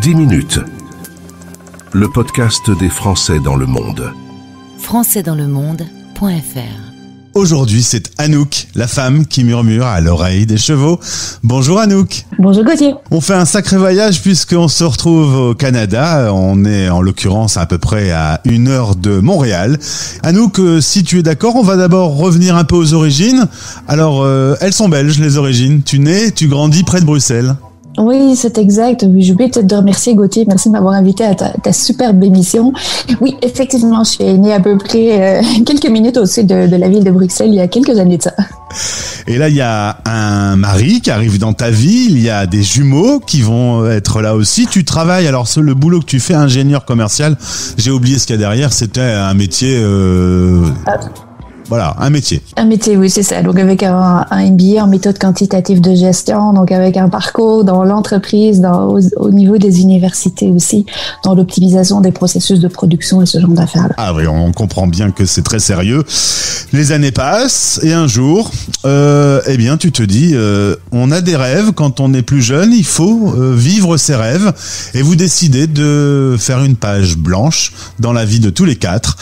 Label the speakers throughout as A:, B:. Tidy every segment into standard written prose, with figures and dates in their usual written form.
A: 10 minutes. Le podcast des Français dans le monde.
B: Françaisdanslemonde.fr.
C: Aujourd'hui, c'est Anouk, la femme qui murmure à l'oreille des chevaux. Bonjour Anouk.
D: Bonjour Gauthier.
C: On fait un sacré voyage puisqu'on se retrouve au Canada. On est en l'occurrence à peu près à 1 heure de Montréal. Anouk, si tu es d'accord, on va d'abord revenir un peu aux origines. Alors, elles sont belges, les origines. Tu nais, tu grandis près de Bruxelles.
D: Oui, c'est exact. J'ai oublié peut-être de remercier Gauthier. Merci de m'avoir invité à ta superbe émission. Oui, effectivement, je suis née à peu près quelques minutes au sud de la ville de Bruxelles il y a quelques années de ça.
C: Et là, il y a un mari qui arrive dans ta vie, il y a des jumeaux qui vont être là aussi. Tu travailles, alors le boulot que tu fais, ingénieur commercial, j'ai oublié ce qu'il y a derrière, c'était un métier... Voilà, un métier.
D: Un métier, oui, c'est ça. Donc, avec un MBA en méthode quantitative de gestion, donc avec un parcours dans l'entreprise, au niveau des universités aussi, dans l'optimisation des processus de production et ce genre d'affaires-là.
C: Ah oui, on comprend bien que c'est très sérieux. Les années passent et un jour, eh bien, tu te dis, on a des rêves quand on est plus jeune, il faut vivre ses rêves et vous décidez de faire une page blanche dans la vie de tous les quatre.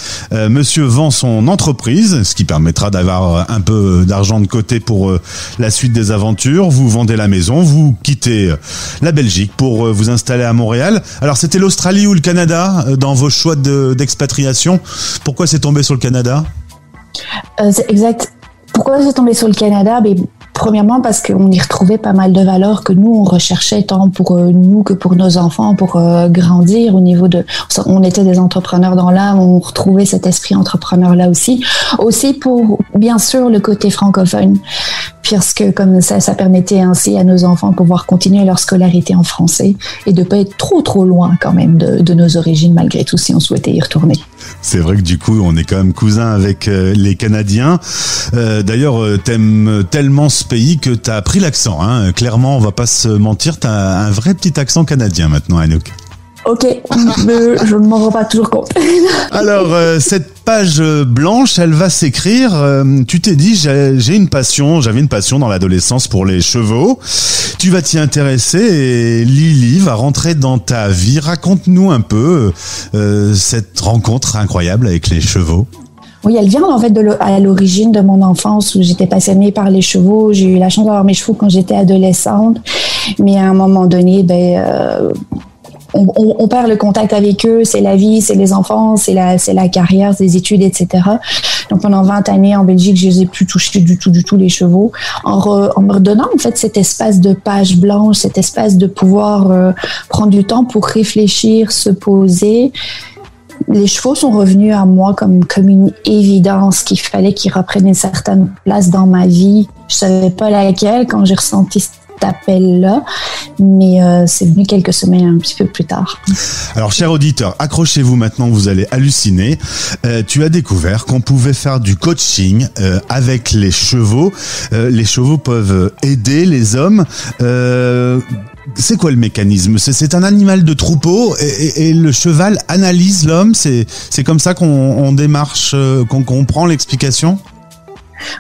C: Monsieur vend son entreprise, ce qui permettra d'avoir un peu d'argent de côté pour la suite des aventures. Vous vendez la maison, vous quittez la Belgique pour vous installer à Montréal. Alors, c'était l'Australie ou le Canada dans vos choix d'expatriation. Pourquoi c'est tombé sur le Canada ?
D: C'est exact. Pourquoi c'est tombé sur le Canada ? Premièrement, parce qu'on y retrouvait pas mal de valeurs que nous, on recherchait tant pour nous que pour nos enfants, pour grandir au niveau de... On était des entrepreneurs dans l'âme, on retrouvait cet esprit entrepreneur-là aussi. Aussi pour, bien sûr, le côté francophone, puisque comme ça permettait ainsi à nos enfants de pouvoir continuer leur scolarité en français et de pas être trop loin quand même de nos origines, malgré tout, si on souhaitait y retourner.
C: C'est vrai que du coup, on est quand même cousins avec les Canadiens. D'ailleurs, t'aimes tellement ce pays que t'as pris l'accent. Hein. Clairement, on va pas se mentir, t'as un vrai petit accent canadien maintenant, Anouk.
D: Ok, mais je ne m'en rends pas toujours compte.
C: Alors, cette page blanche, elle va s'écrire. Tu t'es dit, j'avais une passion dans l'adolescence pour les chevaux. Tu vas t'y intéresser et Lily va rentrer dans ta vie. Raconte-nous un peu cette rencontre incroyable avec les chevaux.
D: Oui, elle vient en fait à l'origine de mon enfance où j'étais passionnée par les chevaux. J'ai eu la chance d'avoir mes chevaux quand j'étais adolescente, mais à un moment donné, on perd le contact avec eux, c'est la vie, c'est les enfants, c'est la carrière, c'est les études, etc. Donc pendant 20 années en Belgique, je les ai plus touchés du tout les chevaux. En me redonnant en fait cet espace de page blanche, cet espace de pouvoir prendre du temps pour réfléchir, se poser. Les chevaux sont revenus à moi comme une évidence qu'il fallait qu'ils reprennent une certaine place dans ma vie. Je savais pas laquelle quand j'ai ressenti cet appel-là, mais c'est venu quelques semaines un petit peu plus tard.
C: Alors, chers auditeurs, accrochez-vous maintenant, vous allez halluciner. Tu as découvert qu'on pouvait faire du coaching avec les chevaux. Les chevaux peuvent aider les hommes. C'est quoi le mécanisme ? C'est un animal de troupeau et le cheval analyse l'homme. C'est comme ça qu'on démarche, qu'on comprend l'explication ?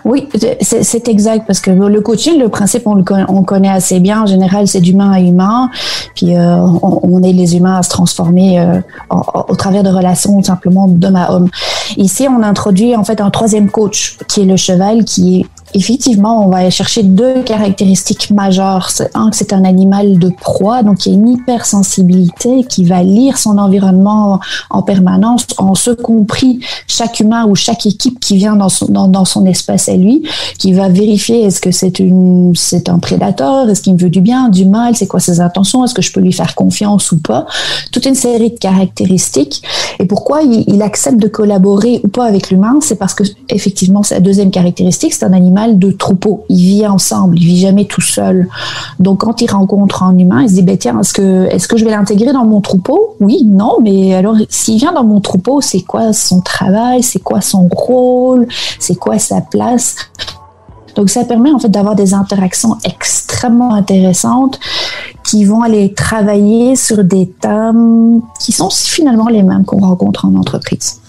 D: Oui, c'est exact, parce que le coaching, le principe, on connaît assez bien. En général, c'est d'humain à humain. Puis, on aide les humains à se transformer au travers de relations simplement d'homme à homme. Ici, on introduit en fait un troisième coach, qui est le cheval, qui est effectivement, on va aller chercher 2 caractéristiques majeures. Un, que c'est un animal de proie, donc il y a une hypersensibilité qui va lire son environnement en permanence, en ce compris chaque humain ou chaque équipe qui vient dans son espace à lui, qui va vérifier est-ce que c'est un prédateur, est-ce qu'il me veut du bien, du mal, c'est quoi ses intentions, est-ce que je peux lui faire confiance ou pas. Toute une série de caractéristiques. Et pourquoi il accepte de collaborer ou pas avec l'humain, c'est parce que effectivement, c'est la deuxième caractéristique, c'est un animal de troupeau. Il vit ensemble, il vit jamais tout seul. Donc, quand il rencontre un humain, il se dit, tiens, est-ce que je vais l'intégrer dans mon troupeau? Oui, non, mais alors, s'il vient dans mon troupeau, c'est quoi son travail? C'est quoi son rôle? C'est quoi sa place? Donc, ça permet en fait d'avoir des interactions extrêmement intéressantes qui vont aller travailler sur des thèmes qui sont finalement les mêmes qu'on rencontre en entreprise.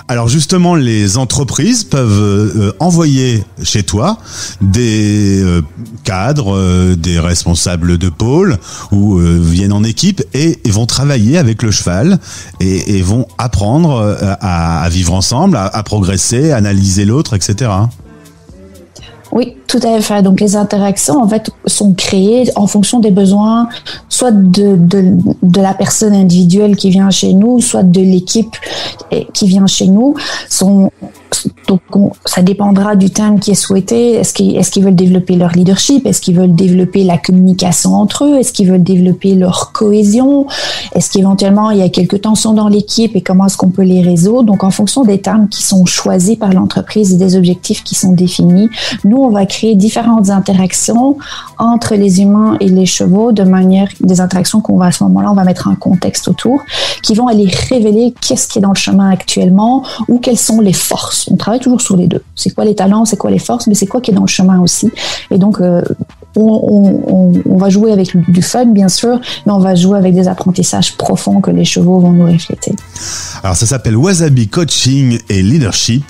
C: Alors justement, les entreprises peuvent envoyer chez toi des cadres, des responsables de pôle ou viennent en équipe et vont travailler avec le cheval et vont apprendre à vivre ensemble, à progresser, à analyser l'autre, etc.
D: Oui, tout à fait. Donc, les interactions, en fait, sont créées en fonction des besoins, soit de la personne individuelle qui vient chez nous, soit de l'équipe qui vient chez nous. Donc, ça dépendra du thème qui est souhaité. Est-ce qu'ils veulent développer leur leadership? Est-ce qu'ils veulent développer la communication entre eux? Est-ce qu'ils veulent développer leur cohésion? Est-ce qu'éventuellement, il y a quelques tensions dans l'équipe et comment est-ce qu'on peut les résoudre? Donc, en fonction des thèmes qui sont choisis par l'entreprise et des objectifs qui sont définis, nous, on va créer différentes interactions entre les humains et les chevaux de manière, des interactions qu'on va à ce moment-là, on va mettre un contexte autour, qui vont aller révéler qu'est-ce qui est dans le chemin actuellement ou quelles sont les forces. On travaille toujours sur les deux. C'est quoi les talents, c'est quoi les forces, mais c'est quoi qui est dans le chemin aussi. Et donc, on va jouer avec du fun, bien sûr, mais on va jouer avec des apprentissages profonds que les chevaux vont nous refléter.
C: Alors, ça s'appelle Wasabi Coaching et Leadership.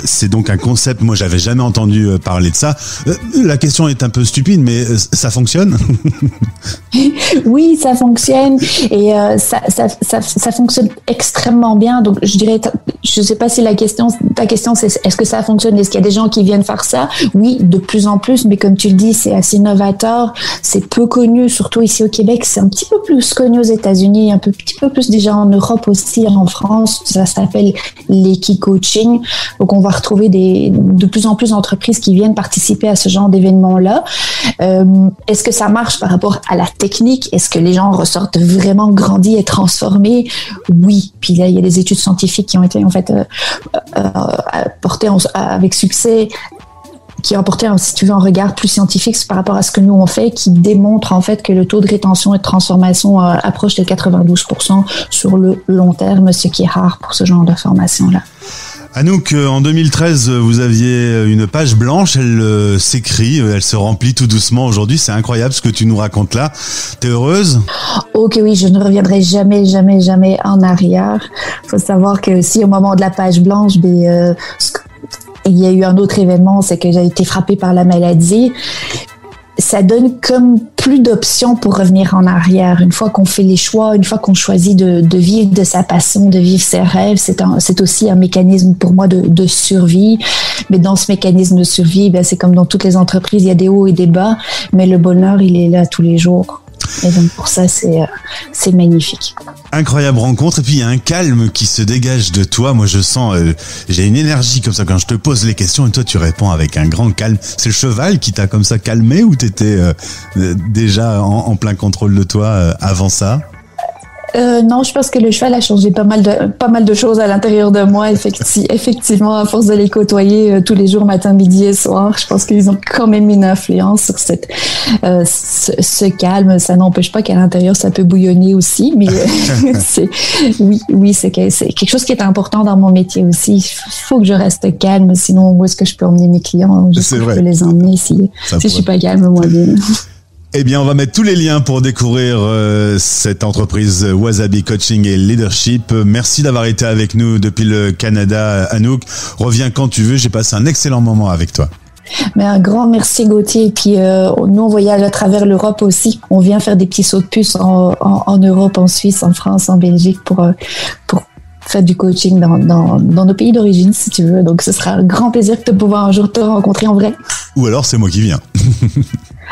C: C'est donc un concept, moi, j'avais jamais entendu parler de ça. La question est un peu stupide, mais ça fonctionne?
D: Oui, ça fonctionne et ça fonctionne extrêmement bien. Donc, je dirais, je sais pas si ta question c'est est-ce que ça fonctionne? Est-ce qu'il y a des gens qui viennent faire ça? Oui, de plus en plus, mais comme tu le dis, c'est assez novateur, c'est peu connu, surtout ici au Québec, c'est un petit peu plus connu aux États-Unis, un petit peu plus déjà en Europe aussi, en France, ça s'appelle l'équi-coaching. Donc, on va retrouver de plus en plus d'entreprises qui viennent participer à ce genre d'événements-là. Est-ce que ça marche par rapport à la technique? Est-ce que les gens ressortent vraiment grandis et transformés? Oui. Puis là, il y a des études scientifiques qui ont été en fait portées avec succès, qui ont apporté, si tu veux, un regard plus scientifique par rapport à ce que nous on fait, qui démontre en fait que le taux de rétention et de transformation approche des 92% sur le long terme, ce qui est rare pour ce genre de formation-là.
C: Anouk, en 2013, vous aviez une page blanche, elle s'écrit, elle se remplit tout doucement aujourd'hui. C'est incroyable ce que tu nous racontes là. T'es heureuse? Ok,
D: oui, je ne reviendrai jamais en arrière. Il faut savoir que si au moment de la page blanche, il y a eu un autre événement, c'est que j'ai été frappée par la maladie. Ça donne comme plus d'options pour revenir en arrière. Une fois qu'on fait les choix, une fois qu'on choisit de vivre de sa passion, de vivre ses rêves, c'est aussi un mécanisme pour moi de survie. Mais dans ce mécanisme de survie, c'est comme dans toutes les entreprises, il y a des hauts et des bas, mais le bonheur, il est là tous les jours. Et donc pour ça, c'est magnifique.
C: Incroyable rencontre, et puis il y a un calme qui se dégage de toi. Moi je sens, j'ai une énergie comme ça quand je te pose les questions et toi tu réponds avec un grand calme. C'est le cheval qui t'a comme ça calmé ou t'étais déjà en plein contrôle de toi avant ça?
D: Non, je pense que le cheval a changé pas mal de choses à l'intérieur de moi. Effectivement, à force de les côtoyer tous les jours, matin, midi et soir, je pense qu'ils ont quand même une influence sur ce calme. Ça n'empêche pas qu'à l'intérieur, ça peut bouillonner aussi, mais c'est quelque chose qui est important dans mon métier aussi. Il faut que je reste calme, sinon où est-ce que je peux emmener mes clients? Je peux les emmener si je suis pas calme moi-même.
C: Eh bien, on va mettre tous les liens pour découvrir cette entreprise Wasabi Coaching et Leadership. Merci d'avoir été avec nous depuis le Canada, Anouk. Reviens quand tu veux, j'ai passé un excellent moment avec toi.
D: Mais un grand merci Gauthier. Et puis nous on voyage à travers l'Europe aussi. On vient faire des petits sauts de puce en Europe, en Suisse, en France, en Belgique pour faire du coaching dans nos pays d'origine si tu veux. Donc ce sera un grand plaisir de pouvoir un jour te rencontrer en vrai.
C: Ou alors c'est moi qui viens.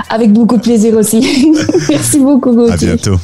D: Avec beaucoup de plaisir aussi. Merci beaucoup Gauthier.
C: À bientôt.